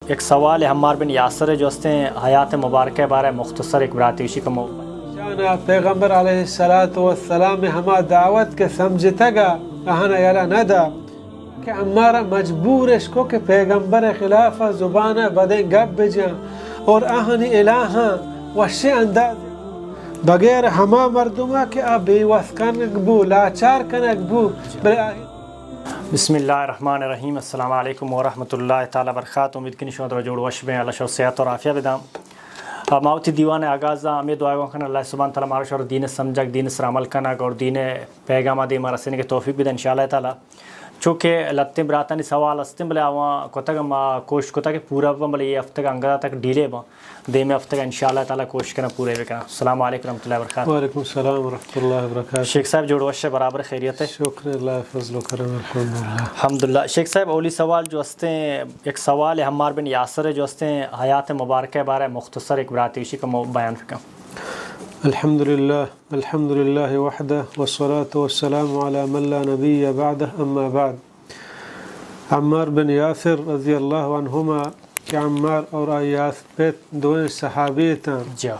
ایک سوال ہے ہمار بن یاسر جو ہستے ہیں حیات مبارکہ بارے مختصر ایک براتیشی کا موضوع جانا پیغمبر علیہ السلام ہما دعوت کے سمجھتا گا اہنا یلا ندا کہ ہمارا مجبور اس کو کہ پیغمبر خلاف زبانہ بدیں گب بجاں اور اہنی الہاں وشی انداز بغیر ہما مردمہ کہ بے وس کنک بو لاچار کنک بو بسم اللہ الرحمن الرحیم السلام علیکم ورحمۃ اللہ تعالی وبرکاتہ امید کنی شما در جوڑ وش میں اللہ شو صحت اور عافیہ بدام ماوتی دیوان آغازہ ہمیں دعا گو اللہ سبحانہ تعالی مارا شور دین سمجھک دین سر عمل کنک اور دین پیغام دے مارا سنے کے توفیق بھی دے انشاءاللہ تعالی چونکہ لتے براتانی سوال استم بلے آوان کوتا کہ کوشش کوتا کہ پورا بلے یہ ہفتہ کا انگدہ تک ڈیلے با دے میں ہفتہ کا انشاءاللہ تعالی کوشش کرنا پورے بکنا السلام علیکم ورحمۃ اللہ وبرکاتہ وعلیکم السلام ورحمۃ اللہ وبرکاتہ شیخ صاحب جوڑ وش برابر خیریت ہے شکر اللہ فضل و کرم الحمدللہ الحمدللہ شیخ صاحب اولی سوال جو ہستے ہیں ایک سوال ہے ہمار بن یاسر جو ہستے ہیں حیات مبارکہ بارے مختصر ایک براتیشی کا بیان فکا الحمد للہ وحدہ والصلاة والسلام على من لا نبی بعدہ اما بعد عمار بن یاسر رضی اللہ عنہما کہ عمار اور یاسر پیت دوئیں صحابی تھا جا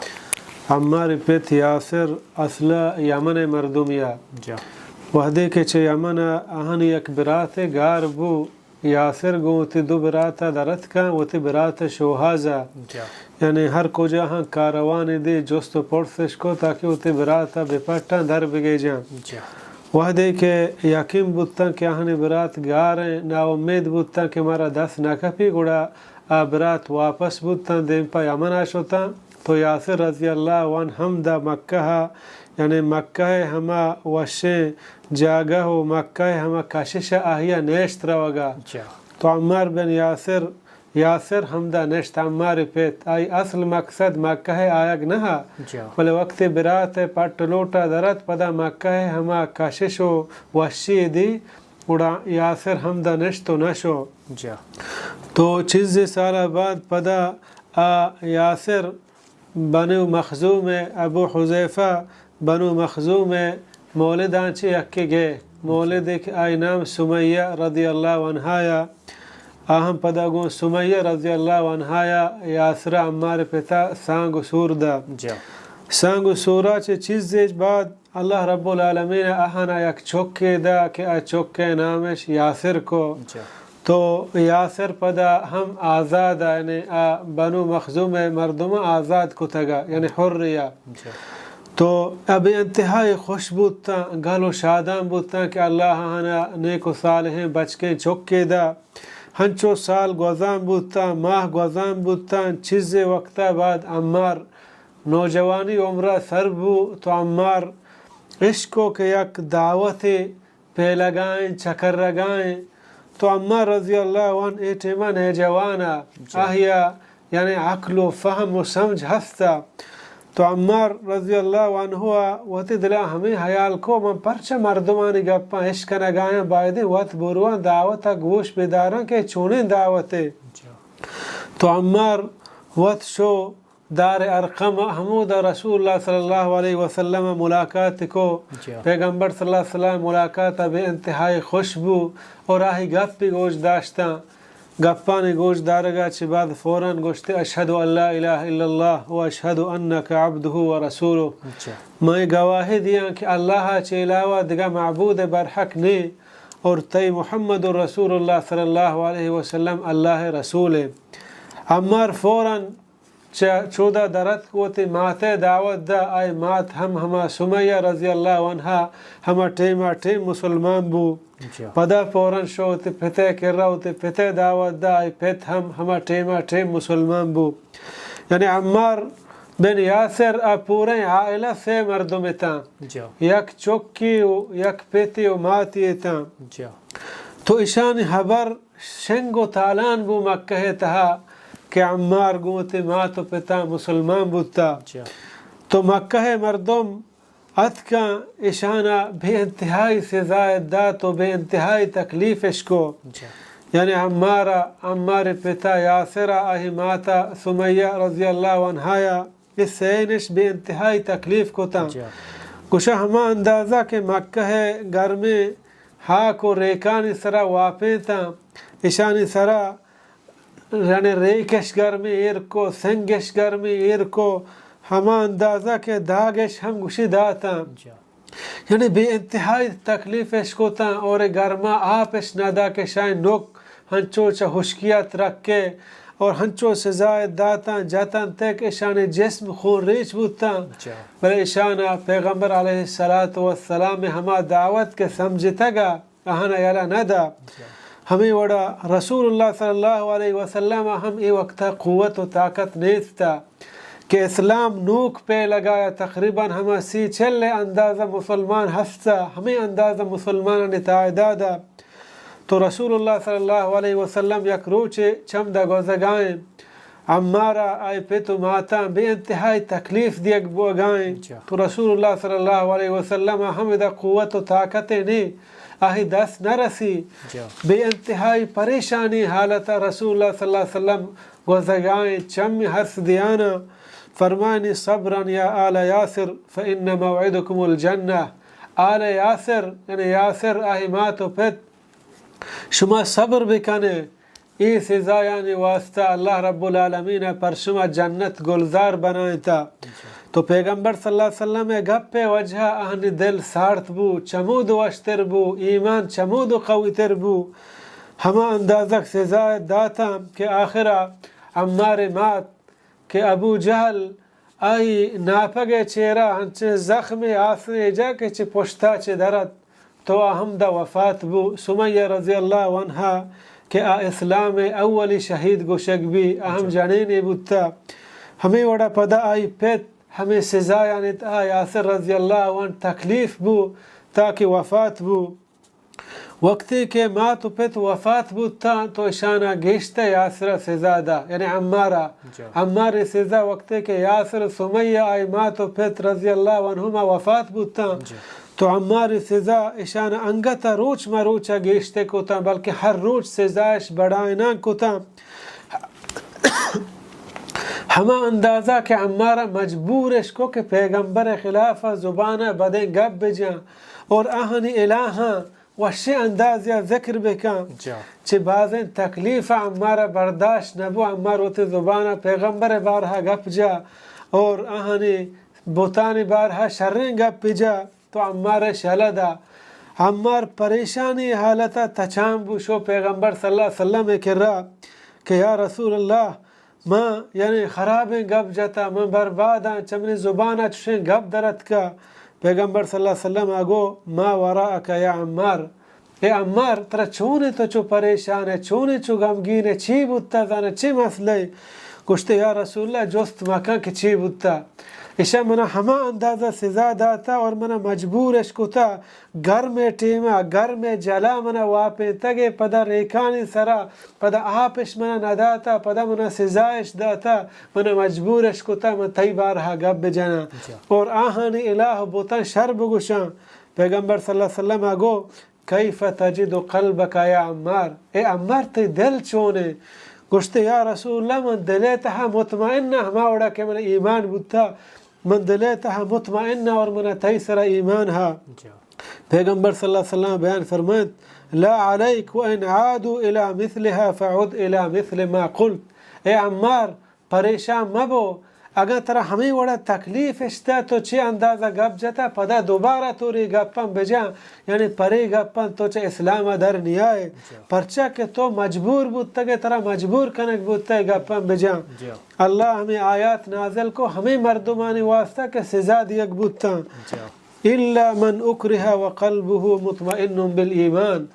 عمار پیت یاسر اصلا یمن مردمیا جا وحدے کے چھے یمن اہن یک برات گار بو یاسر گو تی دو براتا درت کا و تی برات شوہازا جا یعنی ہر کو جہاں کاروان دے جست و پرسش کو تاکہ وہ تی براتا بپٹا در بگے جاں جا وحدے کے یقین بودتا کہ اہن برات گاریں نا امید بودتا کہ مارا دست نکپی گوڑا برات واپس بودتا دیم پا یمن آشوتا تو یاسر رضی اللہ عنہ ہم دا مکہ یعنی مکہ ہما وشیں جاگہ و مکہ ہما کشش آہیا نیشت روگا جا تو عمار بن یاسر ہمدا نیشت عمار پیت آئی اصل مقصد مکہ آیگ نہا جا بلے وقت برات پٹ لوٹا درت پدا مکہ ہما کشش و وشی دی اڑا یاسر ہمدا نیشت تو نشو جا تو چیز سال بعد پدا یاسر بنو مخزوم ابو حذیفہ بنو مخزوم مولد آنچے یکی گئے مولد ایک آئی نام سمیہ رضی اللہ عنہایا آہم پدا گو سمیہ رضی اللہ عنہایا یاسر عمار پتا سانگ سور دا جا سانگ سورا چے چیز دیج بعد اللہ رب العالمین آہنا یک چوکے دا کہ چوکے نامش یاسر کو جا تو یاسر پدا ہم آزاد یعنی بنو مخزوم مردم آزاد کو تگا یعنی حریہ جا تو اب انتہائی خوش بودتا گل و شادان بودتا کہ اللہ ہانا نیک و صالحیں بچ کے چوکے دا ہنچو سال گوزان بودتا ماہ گوزان بودتا چیز وقتا بعد عمار نوجوانی عمرہ سر بو تو عمار عشقوں کے یک دعوت پہ لگائیں چکر رگائیں تو عمار رضی اللہ عنہ ایٹیمن ہے جوانا آہیا یعنی عقل و فہم و سمجھ ہستا تو عمار رضی اللہ عنہ وقت دلا ہمیں حیال کو من پرچہ مردمانی گپا عشق نگائیں بائدے وقت بروان دعوتا گوش بیداران کے چونیں دعوتے تو عمار وقت شو دار ارقم حمود رسول اللہ صلی اللہ علیہ وسلم ملاقات کو پیغمبر صلی اللہ علیہ وسلم ملاقات بے انتہائی خوشبو اور آہی گپ بھی گوش داشتا گپانی گوش دارگا چی بعد فوراً گوشتے اشہدو اللہ الہ الا اللہ و اشہدو انکا عبدہ و رسولو میں گواہی دیا کہ اللہ چی علاوہ دگا معبود برحق نہیں اور تی محمد رسول اللہ صلی اللہ علیہ وسلم اللہ رسول ہے عمار فوراً چودہ درت کوتی ماتے دعوت دا آئی مات ہما سمیہ رضی اللہ عنہ ہما ٹیم مسلمان بو پدا فوراً شوتی پتے کر رہا ہوتی پتے دعوت دا آئی پت ہما ٹیم مسلمان بو یعنی عمار بن یاسر پورے عائلہ سے مردم تا یک چوکی و یک پتی و ماتی تا تو اشانی حبر شنگ و تالان بو مکہ تہا کہ عمار گوتی مات و پتا مسلمان بودتا تو مکہ مردم اتکا اشانا بے انتہائی سزائد دات و بے انتہائی تکلیفش کو یعنی عمار پتا یاسرہ آہی ماتا سمیہ رضی اللہ عنہایا اس سینش بے انتہائی تکلیف کو تا کچھ ہما اندازہ کہ مکہ گھر میں ہاک و ریکانی سرا واپے تا اشانی سرا یعنی ریکش گرمی ایر کو سنگش گرمی ایر کو ہما اندازہ کے داغش ہم گوشی داتا یعنی بے انتہائی تکلیفش کوتا اور گرما آپش ندا کے شاین نوک ہنچو چا خشکیت رکھ کے اور ہنچو سزائے داتا جاتن تک اشان جسم خون ریچ بودتا بلے اشانا پیغمبر علیہ السلام ہما دعوت کے سمجھتا گا اہانا یلا ندا ہمیں وڑا رسول اللہ صلی اللہ علیہ وسلم ہم ای وقتا قوت و طاقت نیستا کہ اسلام نوک پہ لگایا تقریباً ہمیں 40 اندازہ مسلمان ہستا ہمیں اندازہ مسلمان تعدادا تو رسول اللہ صلی اللہ علیہ وسلم یک روچے چمدہ گوزگائیں عمارہ آئی پیتو ماتا بے انتہائی تکلیف دیگ بوگائیں تو رسول اللہ صلی اللہ علیہ وسلم ہمیں دا قوت و طاقتیں نہیں آہی دست نہ رسی بے انتہائی پریشانی حالت رسول اللہ صلی اللہ علیہ وسلم گوزگائیں چمی حرس دیانا فرمانی صبرا یا آل یاسر فإن موعدکم الجنہ آل یاسر یعنی یاسر آہی ماتو پت شما صبر بکنے ای سزا یعنی واسطہ اللہ رب العالمین پر شما جنت گلزار بنائیں تا تو پیغمبر صلی اللہ علیہ وسلم گپ وجہ اہنی دل سارت بو چمود وشتر بو ایمان چمود قویتر بو ہما اندازک سزا داتا کہ آخرہ عمار مات کہ ابو جہل آئی ناپگے چیرہ ہنچے زخم آسنے جا کے چے پشتا چے درد تو احمدہ وفات بو سمیہ رضی اللہ عنہ کہ اسلام اولی شہید گوشک بھی اہم جانین بودتا ہمیں وڑا پدا آئی پیت ہمیں سزا یعنی تا یاسر رضی اللہ عنہ تکلیف بو تاکہ وفات بو وقتی کہ مات پیت وفات بودتا تو اشانہ گیشتا یاسر سزا دا یعنی عمار سزا وقتی کہ یاسر سمیہ آئی مات پیت رضی اللہ عنہما وفات بودتا تو عمار سزا اشان انگتا روچ مروچا گیشتے کوتا بلکہ ہر روچ سزایش بڑھائنا کوتا ہما اندازہ کہ عمارہ مجبورش کو کہ پیغمبر خلافہ زبانہ بدیں گب بجاں اور آہنی الہاں وشی اندازہ ذکر بکاں چھ بازیں تکلیف عمارہ برداشت نبو عمار ہوتے زبانہ پیغمبر بارہا گپ جا اور آہنی بوتانی بارہا شریں گپ بجا تو عمار شلدا عمار پریشانی حالتا تچام بوشو پیغمبر صلی اللہ علیہ وسلم کرا کہ یا رسول اللہ ماں یعنی خرابیں گپ جاتا میں بربادا چمنی زبانہ چشیں گپ درت کا پیغمبر صلی اللہ علیہ وسلم آگو ما وراءک یا عمار اے عمار ترا چونے تو چو پریشان ہے چونے چو غمگین ہے چی بودتا زانا چی مسئلہ گوشتے یا رسول اللہ جست مکان کی چی بودتا اشا منا ہما اندازہ سزا داتا اور منا مجبورش کتا گھر میں ٹیما گھر میں جلا منا واپیں تگے پدا ریکانی سرا پدا آپش منا نداتا پدا منا سزایش داتا منا مجبورش کتا من تی بارہا گب بجانا اور آہانی الہ بوتان شر بگوشاں پیغمبر صلی اللہ علیہ وسلم آگو کیف تجد قلبک یا عمار اے عمار تی دل چونے گوشتے یا رسول اللہ من دلیتہا مطمئنہ ہما اوڑا کہ من ایمان بودتا من دلیتہا مطمئنہ اور من تیسر ایمان ہا پیغمبر صلی اللہ علیہ وسلم بیان فرمائد لا علیک وإن عادوا الى مثلها فعد الى مثل ما قلت اے عمار پریشان مبو اگر ترا ہمیں وڑا تکلیف اشتا تو چی اندازہ گپ جاتا پدا دوبارہ توری گپن بجا یعنی پری گپن تو چے اسلام در نیائے پرچا کہ تو مجبور بودتا کہ ترا مجبور کنک بودتا ہے گپن بجا اللہ ہمیں آیات نازل کو ہمیں مردمانی واسطہ کہ سزا دیگ بودتا الا من اکرہ وقلبہ مطمئن بالایمان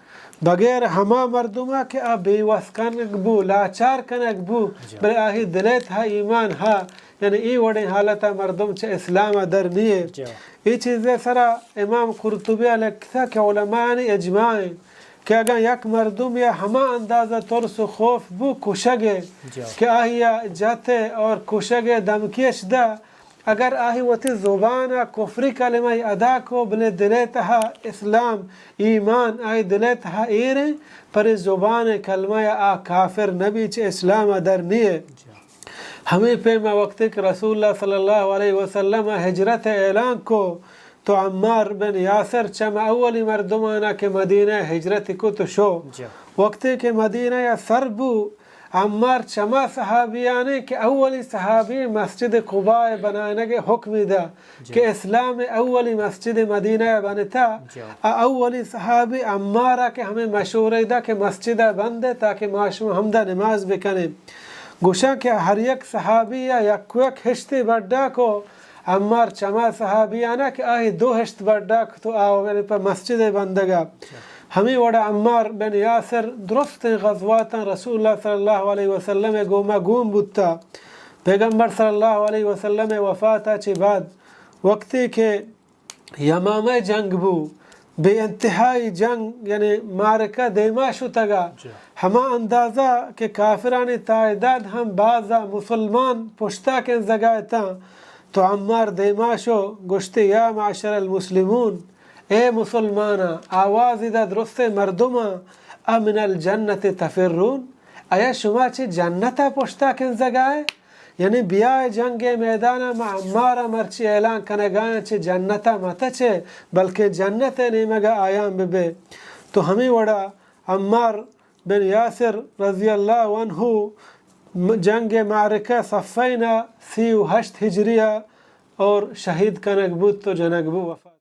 بغیر ہما مردمہ کہ آپ بے وس کنک بو لاچار کنک بو بلے آہی دلیت ہا ایمان ہا یعنی ای وڑی حالتا مردم چھ اسلام در نیے ای چیزیں سرا امام قرطبی لکھتا کہ علماء نے اجماعیں کہ اگر یک مردم یا ہما اندازہ ترس و خوف بو کشگے کہ آہی جاتے اور کشگے دمکیش دا اگر آہی وتی زبانہ کفری کلمہ ادا کو بلے دلیتہا اسلام ایمان آہی دلیتہا ایرے پر زبان کلمہ آ کافر نبی چھ اسلام در نیے ہمیں پیما وقت کہ رسول اللہ صلی اللہ علیہ وسلم ہجرت اعلان کو تو عمار بن یاسر چم اولی مردمانہ کے مدینہ ہجرت کو تو شو وقت کہ مدینہ یا سربو عمار چما صحابیانے کہ اولی صحابی مسجد قباء بنانے کے حکم دا کہ اسلام اولی مسجد مدینہ بنتا اولی صحابی عمارہ کہ ہمیں مشہور دا کہ مسجد بندے تاکہ معاشم حمدہ نماز بکنے گوشا کہ ہر یک صحابی یا یک ہشتی بڑھا کو عمار چما صحابیانا کہ آہی 2 ہشت بڑھا تو آو یعنی پر مسجد بندگا ہمیں وڑا عمار بن یاسر درست غزواتا رسول اللہ صلی اللہ علیہ وسلم گوما گوم بودتا پیغمبر صلی اللہ علیہ وسلم وفاتا چی بعد وقتی کہ یمام جنگ بو بے انتہائی جنگ یعنی مارکہ دیماشو تگا ہما اندازہ کہ کافرانی تعداد ہم بعضا مسلمان پشتا کے زگائتا تو عمار دیماشو گشتے یا معاشر المسلمون اے مسلمانا آوازی دا درست مردما امن الجنت تفرون آیا شما چی جنتا پشتا کن زگائے یعنی بیائے جنگ میدانا مع عمارا مرچی اعلان کنگایا چی جنتا متا چے بلکہ جنت نیمگا آیام بے تو ہمیں وڑا عمار بن یاسر رضی اللہ عنہ جنگ معرکہ صفینہ 38 ہجریہ اور شہید کنگ بود تو جنگ بو وفا